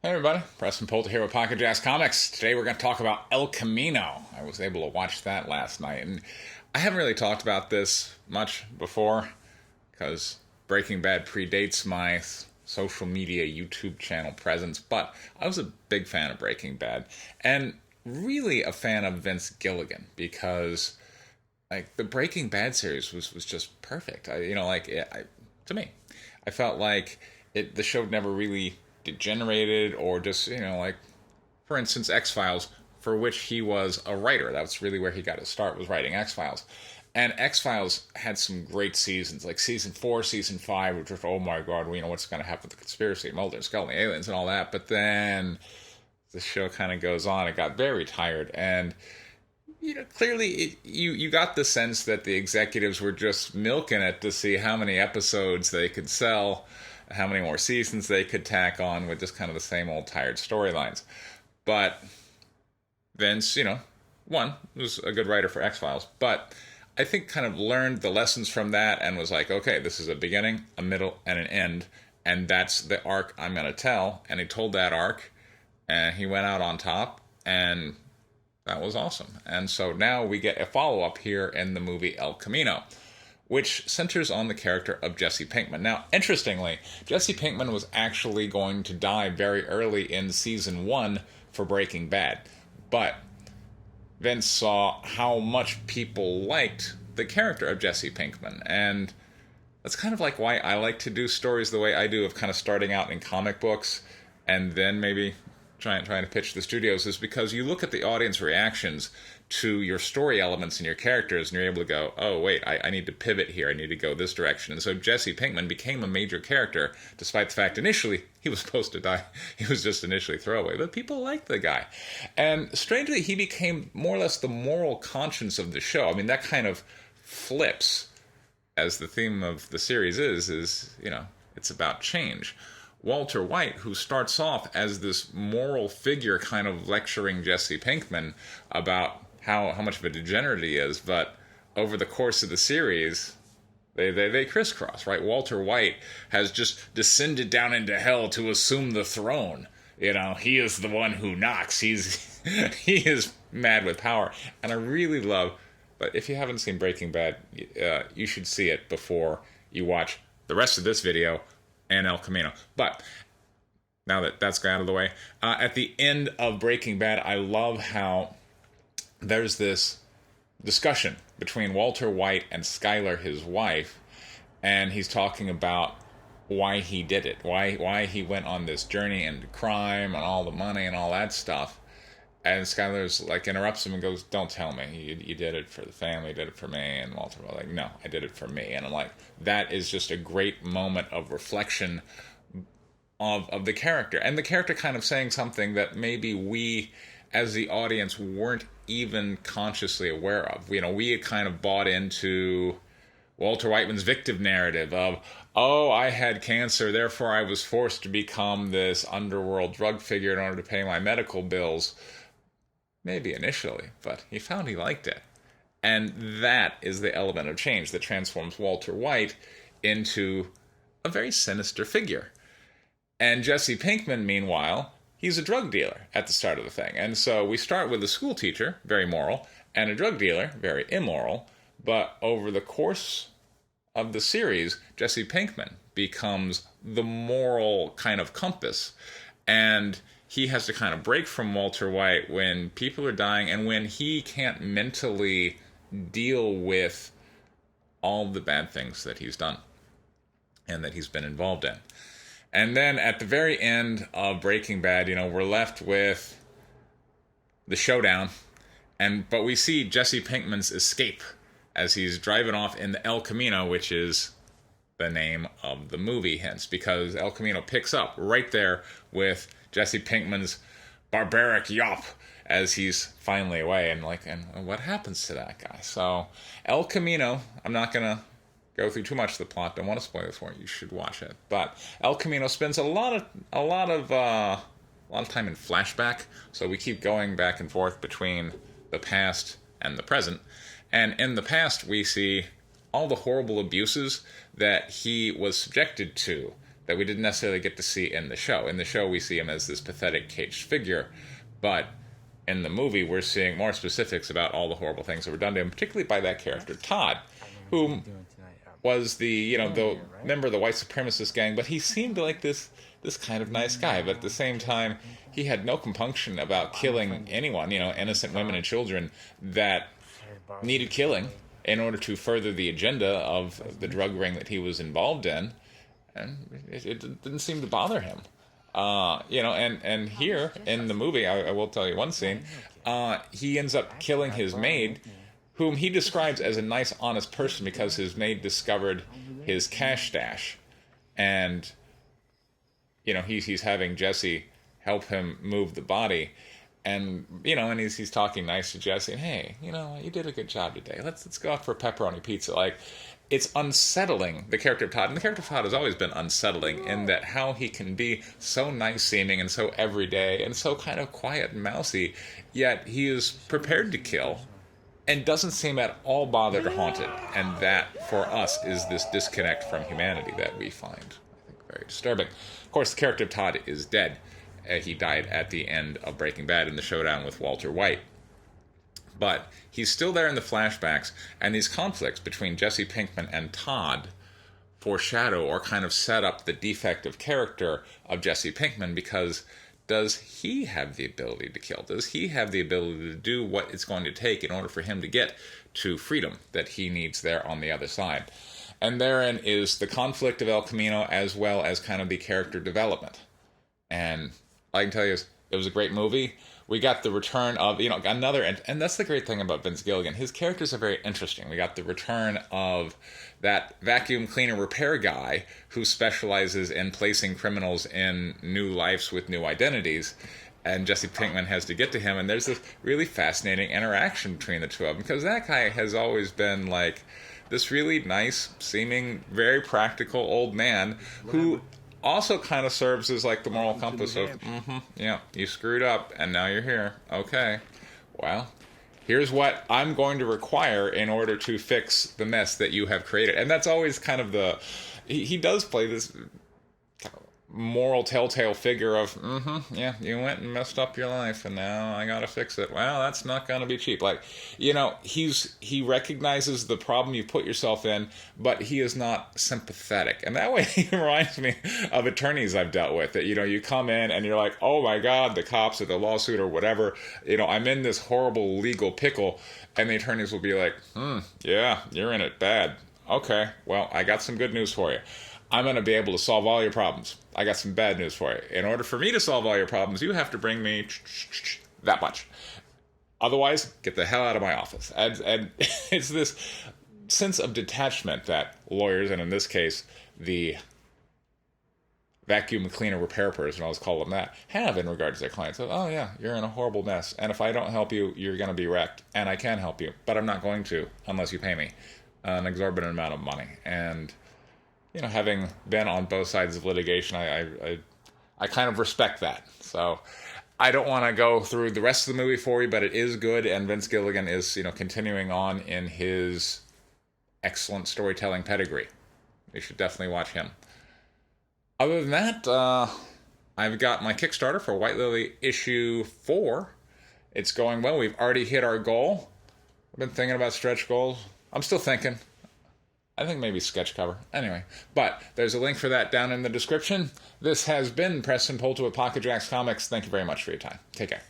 Hey everybody, Preston Polter here with Pocket Jazz Comics. Today we're going to talk about El Camino. I was able to watch that last night, and I haven't really talked about this much before because Breaking Bad predates my social media YouTube channel presence, but I was a big fan of Breaking Bad, and really a fan of Vince Gilligan because like the Breaking Bad series was just perfect. To me, I felt like the show never really degenerated or just like for instance X-Files, for which he was a writer. That's really where he got his start, was writing X-Files. And X-Files had some great seasons, like season 4, season 5, which was, oh my god, what's going to happen with the conspiracy, Mulder and Scully, aliens and all that. But then the show kind of goes on. It got very tired, and clearly you got the sense that the executives were just milking it to see how many episodes they could sell, how many more seasons they could tack on with just kind of the same old tired storylines. But Vince, one, was a good writer for X-Files, but I think kind of learned the lessons from that and was like, okay, this is a beginning, a middle, and an end, and that's the arc I'm going to tell. And he told that arc, and he went out on top, and that was awesome. And so now we get a follow-up here in the movie El Camino, which centers on the character of Jesse Pinkman. Now, interestingly, Jesse Pinkman was actually going to die very early in season 1 for Breaking Bad, but Vince saw how much people liked the character of Jesse Pinkman, and that's kind of like why I like to do stories the way I do, of kind of starting out in comic books and then maybe trying to pitch the studios, is because you look at the audience reactions to your story elements and your characters, and you're able to go, oh wait, I need to pivot here, I need to go this direction. And so Jesse Pinkman became a major character, despite the fact initially he was supposed to die. He was just initially throwaway, but people liked the guy. And strangely, he became more or less the moral conscience of the show. I mean, that kind of flips, as the theme of the series is it's about change. Walter White, who starts off as this moral figure kind of lecturing Jesse Pinkman about how much of a degenerate he is, but over the course of the series, they crisscross, right? Walter White has just descended down into hell to assume the throne. He is the one who knocks. He is mad with power. And I really love, but if you haven't seen Breaking Bad, you should see it before you watch the rest of this video and El Camino. But now that that's got out of the way, at the end of Breaking Bad, I love how there's this discussion between Walter White and Skyler, his wife, and he's talking about why he did it, why he went on this journey into crime and all the money and all that stuff. And Skyler's like interrupts him and goes, "Don't tell me. You did it for the family, you did it for me." And Walter was like, "No, I did it for me." And I'm like, that is just a great moment of reflection of the character. And the character kind of saying something that maybe we, as the audience, weren't even consciously aware of. We had kind of bought into Walter Whiteman's victim narrative of, oh, I had cancer, therefore I was forced to become this underworld drug figure in order to pay my medical bills. Maybe initially, but he found he liked it. And that is the element of change that transforms Walter White into a very sinister figure. And Jesse Pinkman, meanwhile, he's a drug dealer at the start of the thing. And so we start with a school teacher, very moral, and a drug dealer, very immoral. But over the course of the series, Jesse Pinkman becomes the moral kind of compass. And he has to kind of break from Walter White when people are dying and when he can't mentally deal with all the bad things that he's done and that he's been involved in. And then at the very end of Breaking Bad, we're left with the showdown, but we see Jesse Pinkman's escape as he's driving off in the El Camino, which is the name of the movie, hence, because El Camino picks up right there with Jesse Pinkman's barbaric yawp as he's finally away, and what happens to that guy? So El Camino, I'm not gonna go through too much of the plot. Don't want to spoil it for you. You should watch it. But El Camino spends a lot of time in flashback. So we keep going back and forth between the past and the present. And in the past, we see all the horrible abuses that he was subjected to, that we didn't necessarily get to see in the show. In the show, we see him as this pathetic caged figure, but in the movie, we're seeing more specifics about all the horrible things that were done to him, particularly by that character, Todd, who was the member of the white supremacist gang, but he seemed like this kind of nice guy. But at the same time, he had no compunction about killing anyone, innocent women and children that needed killing in order to further the agenda of the drug ring that he was involved in, and it didn't seem to bother him. And here in the movie, I will tell you one scene, he ends up killing his maid, whom he describes as a nice, honest person because his maid discovered his cash stash. And, he's having Jesse help him move the body. And, and he's talking nice to Jesse. And, hey, you did a good job today. Let's go out for a pepperoni pizza. Like, it's unsettling, the character of Todd. And the character of Todd has always been unsettling in that how he can be so nice-seeming and so everyday and so kind of quiet and mousy, yet he is prepared to kill and doesn't seem at all bothered or haunted. And that, for us, is this disconnect from humanity that we find, I think, very disturbing. Of course, the character of Todd is dead. He died at the end of Breaking Bad in the showdown with Walter White. But he's still there in the flashbacks, and these conflicts between Jesse Pinkman and Todd foreshadow or kind of set up the defective character of Jesse Pinkman, because does he have the ability to kill? Does he have the ability to do what it's going to take in order for him to get to freedom that he needs there on the other side? And therein is the conflict of El Camino as well as kind of the character development. And I can tell you, it was a great movie. We got the return of, another, and that's the great thing about Vince Gilligan. His characters are very interesting. We got the return of that vacuum cleaner repair guy who specializes in placing criminals in new lives with new identities. And Jesse Pinkman has to get to him, and there's this really fascinating interaction between the two of them, because that guy has always been like this really nice seeming, very practical old man who also kind of serves as like the moral compass of, you screwed up and now you're here. Okay, well, here's what I'm going to require in order to fix the mess that you have created. And that's always kind of he does play this kind of moral telltale figure of, you went and messed up your life and now I gotta fix it. Well, that's not gonna be cheap. Like, he recognizes the problem you put yourself in, but he is not sympathetic. And that way he reminds me of attorneys I've dealt with, that, you come in and you're like, oh my God, the cops or the lawsuit or whatever, I'm in this horrible legal pickle, and the attorneys will be like, yeah, you're in it bad. Okay, well, I got some good news for you. I'm going to be able to solve all your problems. I got some bad news for you. In order for me to solve all your problems, you have to bring me that much. Otherwise, get the hell out of my office. And it's this sense of detachment that lawyers, and in this case, the vacuum cleaner repair person, I'll just call them that, have in regard to their clients. So, oh yeah, you're in a horrible mess. And if I don't help you, you're going to be wrecked. And I can help you, but I'm not going to unless you pay me an exorbitant amount of money. And having been on both sides of litigation, I kind of respect that. So I don't want to go through the rest of the movie for you, but it is good, and Vince Gilligan is, continuing on in his excellent storytelling pedigree. You should definitely watch him. Other than that, I've got my Kickstarter for White Lily issue 4. It's going well. We've already hit our goal. I've been thinking about stretch goals. I'm still thinking. I think maybe sketch cover. Anyway, but there's a link for that down in the description. This has been Preston Poulter with Pocket Jacks Comics. Thank you very much for your time. Take care.